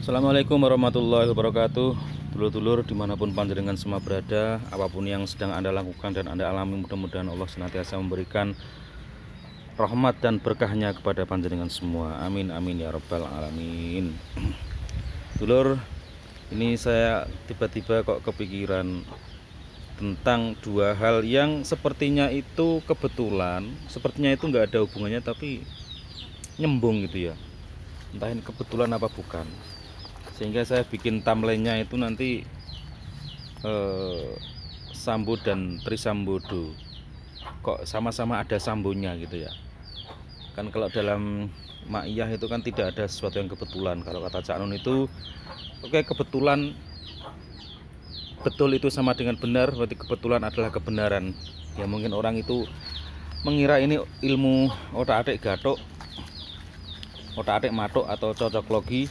Assalamualaikum warahmatullahi wabarakatuh. Dulur-dulur dimanapun panjenengan semua berada, apapun yang sedang Anda lakukan dan Anda alami, mudah-mudahan Allah senantiasa memberikan rahmat dan berkahnya kepada panjenengan semua. Amin amin ya rabbal alamin. Dulur, ini saya tiba-tiba kok kepikiran tentang dua hal yang sepertinya itu kebetulan, sepertinya itu nggak ada hubungannya tapi nyembung gitu ya. Entah ini kebetulan apa bukan, sehingga saya bikin thumbnailnya itu nanti Sambo dan Trisambodo, kok sama-sama ada sambonya gitu ya. Kan kalau dalam maiyah itu kan tidak ada sesuatu yang kebetulan. Kalau kata Cak Nun itu oke, kebetulan betul itu sama dengan benar, berarti kebetulan adalah kebenaran. Ya mungkin orang itu mengira ini ilmu otak-atik gathuk, otak-atik matuk atau cocok logi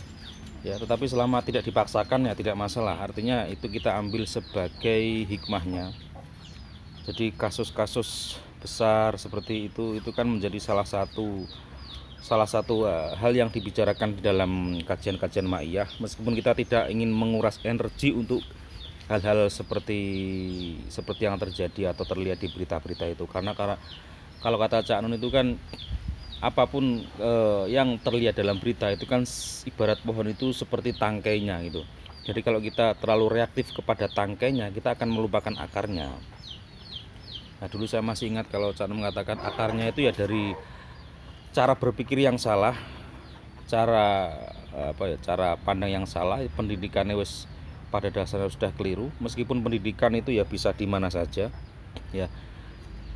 ya, tetapi selama tidak dipaksakan ya tidak masalah. Artinya itu kita ambil sebagai hikmahnya. Jadi kasus-kasus besar seperti itu kan menjadi salah satu hal yang dibicarakan di dalam kajian-kajian maiyah, meskipun kita tidak ingin menguras energi untuk hal-hal seperti yang terjadi atau terlihat di berita-berita itu, karena kalau kata Cak Nun itu kan apapun yang terlihat dalam berita itu kan ibarat pohon itu seperti tangkainya gitu. Jadi kalau kita terlalu reaktif kepada tangkainya, kita akan melupakan akarnya. Nah, dulu saya masih ingat kalau Cak Nun mengatakan akarnya itu ya dari cara berpikir yang salah, cara pandang yang salah, pendidikannya wis pada dasarnya sudah keliru. Meskipun pendidikan itu ya bisa di mana saja ya.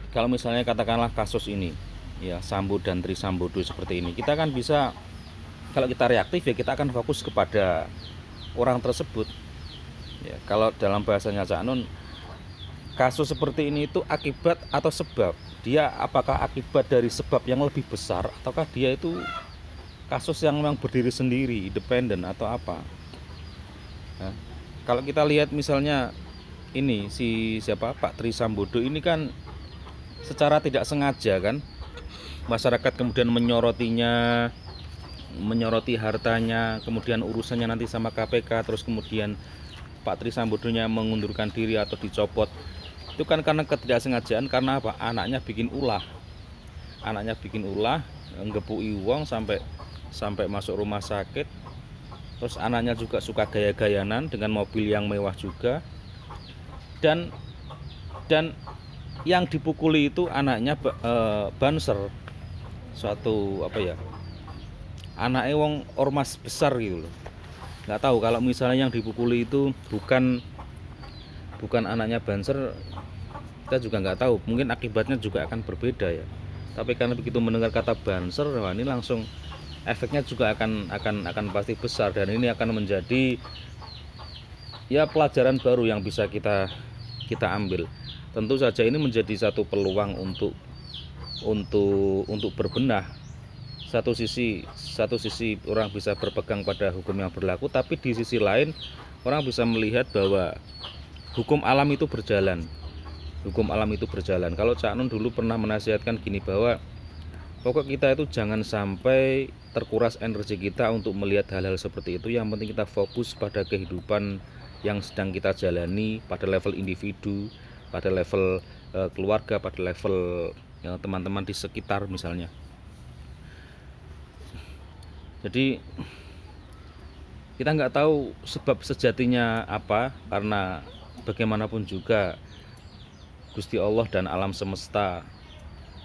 Kalau misalnya katakanlah kasus ini ya, Sambo dan Trisambodo seperti ini, kita kan bisa, kalau kita reaktif ya kita akan fokus kepada orang tersebut ya. Kalau dalam bahasanya Cak Nun, kasus seperti ini itu akibat atau sebab. Dia apakah akibat dari sebab yang lebih besar, ataukah dia itu kasus yang memang berdiri sendiri, independen, atau apa. Nah, kalau kita lihat misalnya ini si siapa, Pak Trisambodo ini kan secara tidak sengaja kan masyarakat kemudian menyoroti hartanya, kemudian urusannya nanti sama KPK, terus kemudian Pak Trisambodonya mengundurkan diri atau dicopot. Itu kan karena ketidaksengajaan, karena apa? Anaknya bikin ulah, ngebui uang sampai masuk rumah sakit. Terus anaknya juga suka gaya-gayanan dengan mobil yang mewah juga, dan yang dipukuli itu anaknya banser, suatu anaknya wong ormas besar gitu loh. Nggak tahu kalau misalnya yang dipukuli itu bukan anaknya banser, kita juga nggak tahu, mungkin akibatnya juga akan berbeda ya. Tapi karena begitu mendengar kata banser, wah ini langsung efeknya juga akan pasti besar, dan ini akan menjadi ya pelajaran baru yang bisa kita ambil. Tentu saja ini menjadi satu peluang untuk berbenah. Satu sisi orang bisa berpegang pada hukum yang berlaku, tapi di sisi lain orang bisa melihat bahwa hukum alam itu berjalan. Kalau Cak Nun dulu pernah menasihatkan gini, bahwa pokok kita itu jangan sampai terkuras energi kita untuk melihat hal-hal seperti itu. Yang penting kita fokus pada kehidupan yang sedang kita jalani, pada level individu, pada level keluarga, pada level teman-teman di sekitar misalnya. Jadi kita nggak tahu sebab sejatinya apa, karena bagaimanapun juga Gusti Allah dan alam semesta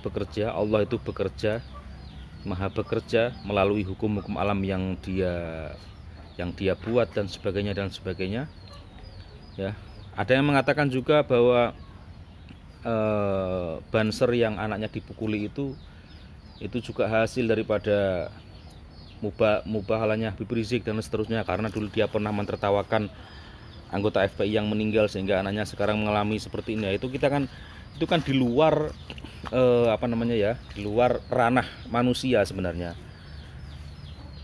bekerja. Allah itu bekerja, maha bekerja melalui hukum-hukum alam yang dia buat dan sebagainya ya. Ada yang mengatakan juga bahwa banser yang anaknya dipukuli itu juga hasil daripada mubahalanya Habib Rizik dan seterusnya, karena dulu dia pernah mentertawakan anggota FPI yang meninggal sehingga anaknya sekarang mengalami seperti ini. Itu kan di luar di luar ranah manusia sebenarnya.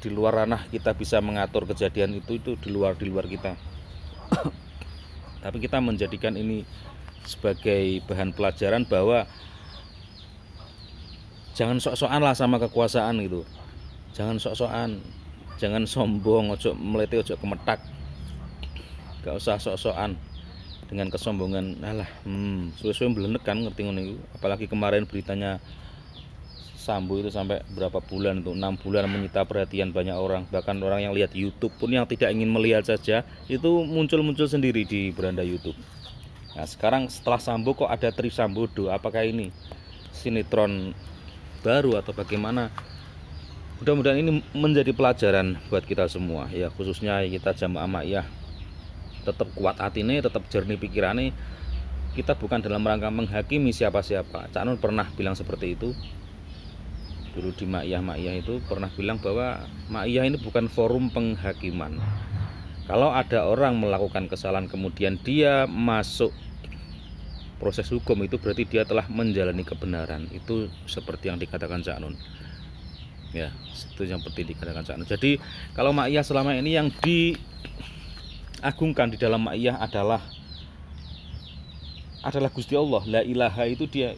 Di luar ranah kita bisa mengatur kejadian itu di luar kita. Tapi kita menjadikan ini sebagai bahan pelajaran bahwa jangan sok-sokan lah sama kekuasaan gitu. Jangan sok-sokan. jangan sombong, ojo melete, ojo kemetak, gak usah sok-sokan dengan kesombongan. Alah, suwe-suwe mblenek kan, ngerti ngono iku. Apalagi kemarin beritanya Sambo itu sampai berapa bulan, untuk 6 bulan menyita perhatian banyak orang. Bahkan orang yang lihat YouTube pun, yang tidak ingin melihat saja itu muncul sendiri di beranda YouTube. Nah sekarang setelah Sambo kok ada Trisambodo, apakah ini sinetron baru atau bagaimana? Mudah-mudahan ini menjadi pelajaran buat kita semua ya, khususnya kita jamaah Ma'iyah. Tetap kuat hati nih, tetap jernih pikirannya. Kita bukan dalam rangka menghakimi siapa-siapa. Cak Nun pernah bilang seperti itu dulu di Ma'iyah itu, pernah bilang bahwa Ma'iyah ini bukan forum penghakiman. Kalau ada orang melakukan kesalahan kemudian dia masuk proses hukum, itu berarti dia telah menjalani kebenaran. Itu seperti yang dikatakan Cak Nun ya, itu yang seperti dikatakan Cak Nun. Jadi kalau Ma'iyah selama ini yang diagungkan di dalam Ma'iyah adalah Gusti Allah, la ilaha, itu dia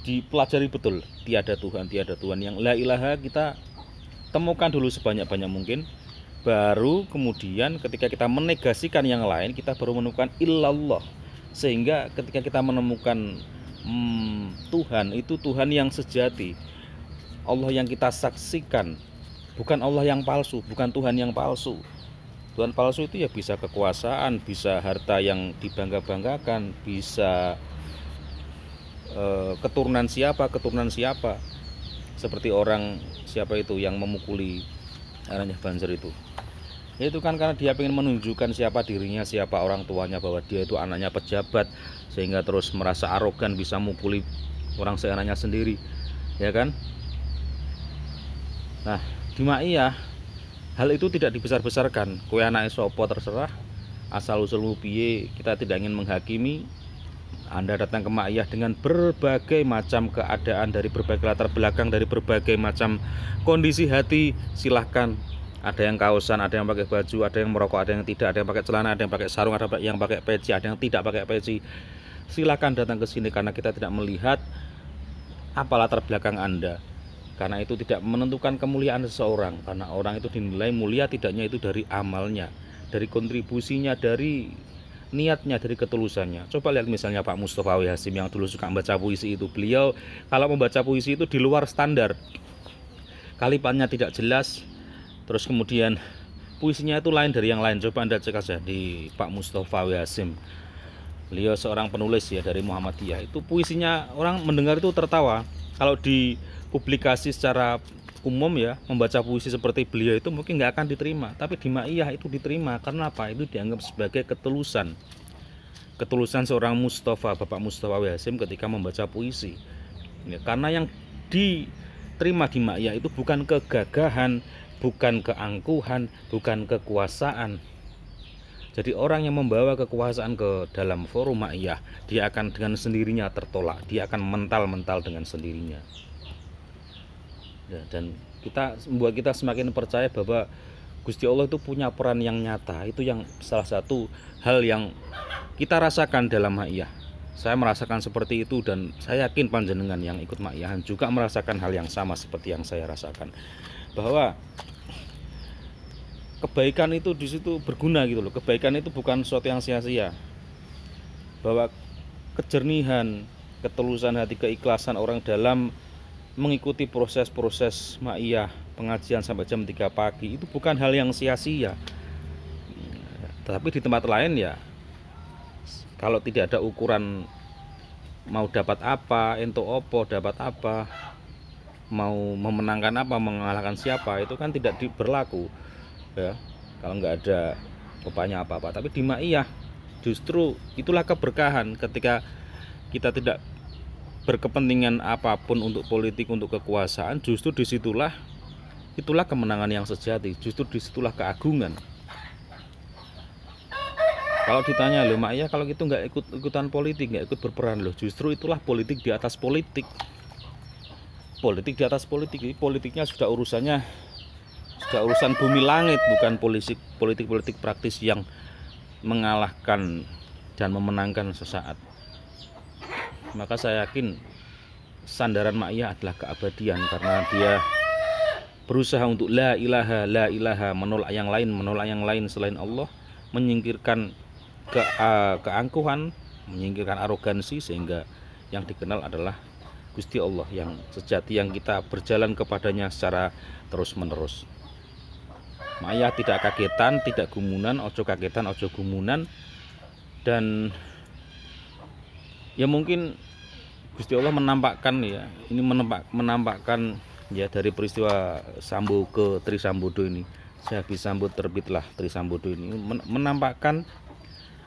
dipelajari betul. Tiada Tuhan. Yang la ilaha kita temukan dulu sebanyak-banyak mungkin. Baru kemudian ketika kita menegasikan yang lain, kita baru menemukan illallah. Sehingga ketika kita menemukan Tuhan, itu Tuhan yang sejati, Allah yang kita saksikan, bukan Allah yang palsu, bukan Tuhan yang palsu. Tuhan palsu itu ya bisa kekuasaan, bisa harta yang dibangga-banggakan, bisa keturunan siapa, seperti orang siapa itu yang memukuli anaknya Banjar itu kan karena dia ingin menunjukkan siapa dirinya, siapa orang tuanya, bahwa dia itu anaknya pejabat, sehingga terus merasa arogan bisa mukuli orang seanaknya sendiri, ya kan. Nah di Ma'iyah hal itu tidak dibesar-besarkan. Kowe anake sapa terserah, asal usulmu piye, kita tidak ingin menghakimi. Anda datang ke Ma'iyah dengan berbagai macam keadaan, dari berbagai latar belakang, dari berbagai macam kondisi hati, silahkan. Ada yang kaosan, ada yang pakai baju, ada yang merokok, ada yang tidak, ada yang pakai celana, ada yang pakai sarung, ada yang pakai peci, ada yang tidak pakai peci. Silahkan datang ke sini, karena kita tidak melihat apa latar belakang Anda. Karena itu tidak menentukan kemuliaan seseorang, karena orang itu dinilai mulia tidaknya itu dari amalnya, dari kontribusinya, dari niatnya, dari ketulusannya. Coba lihat misalnya Pak Mustofa W. Hasyim yang dulu suka membaca puisi itu. Beliau kalau membaca puisi itu di luar standar, kalimatnya tidak jelas, terus kemudian puisinya itu lain dari yang lain. Coba Anda cek saja di Pak Mustofa W. Hasyim. Beliau seorang penulis ya dari Muhammadiyah. Itu puisinya orang mendengar itu tertawa. Kalau di publikasi secara umum ya, membaca puisi seperti beliau itu mungkin nggak akan diterima. Tapi di Ma'iyah itu diterima. Karena apa? Itu dianggap sebagai ketulusan seorang Mustafa, Bapak Mustofa W. Hasyim ketika membaca puisi ya, karena yang diterima di Ma'iyah itu bukan kegagahan, bukan keangkuhan, bukan kekuasaan. Jadi orang yang membawa kekuasaan ke dalam forum Ma'iyah, dia akan dengan sendirinya tertolak, dia akan mental-mental dengan sendirinya ya, dan membuat kita semakin percaya bahwa Gusti Allah itu punya peran yang nyata. Itu yang salah satu hal yang kita rasakan dalam Ma'iyah. Saya merasakan seperti itu, dan saya yakin panjenengan yang ikut Ma'iyahan juga merasakan hal yang sama seperti yang saya rasakan, bahwa kebaikan itu di situ berguna gitu loh. Kebaikan itu bukan sesuatu yang sia-sia, bahwa kejernihan, ketulusan hati, keikhlasan orang dalam mengikuti proses-proses Ma'iyah, pengajian sampai jam 3 pagi, itu bukan hal yang sia-sia. Tapi di tempat lain ya, kalau tidak ada ukuran mau dapat apa, ento opo dapat apa, mau memenangkan apa, mengalahkan siapa, itu kan tidak berlaku ya, kalau nggak ada upaya apa-apa. Tapi di Ma'iyah justru itulah keberkahan, ketika kita tidak berkepentingan apapun untuk politik, untuk kekuasaan, justru itulah kemenangan yang sejati, justru disitulah keagungan. Kalau ditanya loh Ma'iyah kalau gitu nggak ikutan politik, nggak ikut berperan loh, justru itulah politik di atas politik. Politik di atas politik, politiknya sudah urusan bumi langit, bukan politik praktis yang mengalahkan dan memenangkan sesaat. Maka saya yakin sandaran Ma'iyah adalah keabadian, karena dia berusaha untuk la ilaha, menolak yang lain selain Allah, menyingkirkan keangkuhan, menyingkirkan arogansi, sehingga yang dikenal adalah Gusti Allah yang sejati, yang kita berjalan kepadanya secara terus-menerus. Maya tidak kagetan, tidak gumunan, ojo kagetan, ojo gumunan. Dan ya mungkin Gusti Allah menampakkan ya, ini menampakkan ya dari peristiwa Sambo ke Trisambodo ini, sehabis Sambo terbitlah Trisambodo ini, menampakkan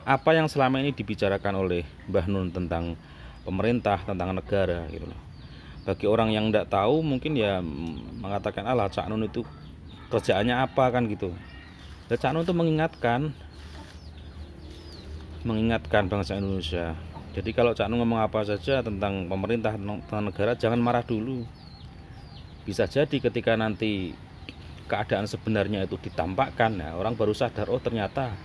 apa yang selama ini dibicarakan oleh Mbah Nun tentang pemerintah, tentang negara gitu loh. Bagi orang yang tidak tahu mungkin ya mengatakan alah Cak Nun itu kerjaannya apa kan gitu. Dan Cak Nun itu mengingatkan bangsa Indonesia. Jadi kalau Cak Nun ngomong apa saja tentang pemerintah, tentang negara, jangan marah dulu. Bisa jadi ketika nanti keadaan sebenarnya itu ditampakkan, ya, orang baru sadar, oh ternyata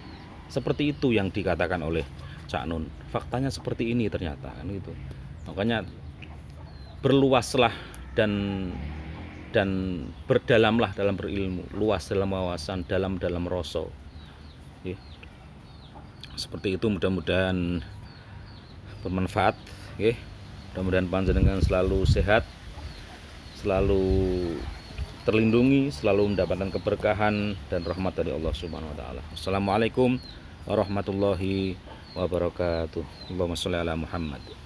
seperti itu yang dikatakan oleh Cak Nun. Faktanya seperti ini ternyata kan gitu. Makanya berluaslah dan berdalamlah dalam berilmu, luas dalam wawasan, dalam rasa. Ya. Seperti itu, mudah-mudahan bermanfaat. Ya. Mudah-mudahan panjenengan selalu sehat, selalu terlindungi, selalu mendapatkan keberkahan dan rahmat dari Allah Subhanahu wa taala. Assalamualaikum warahmatullahi wabarakatuh. Allahumma sholli ala Muhammad.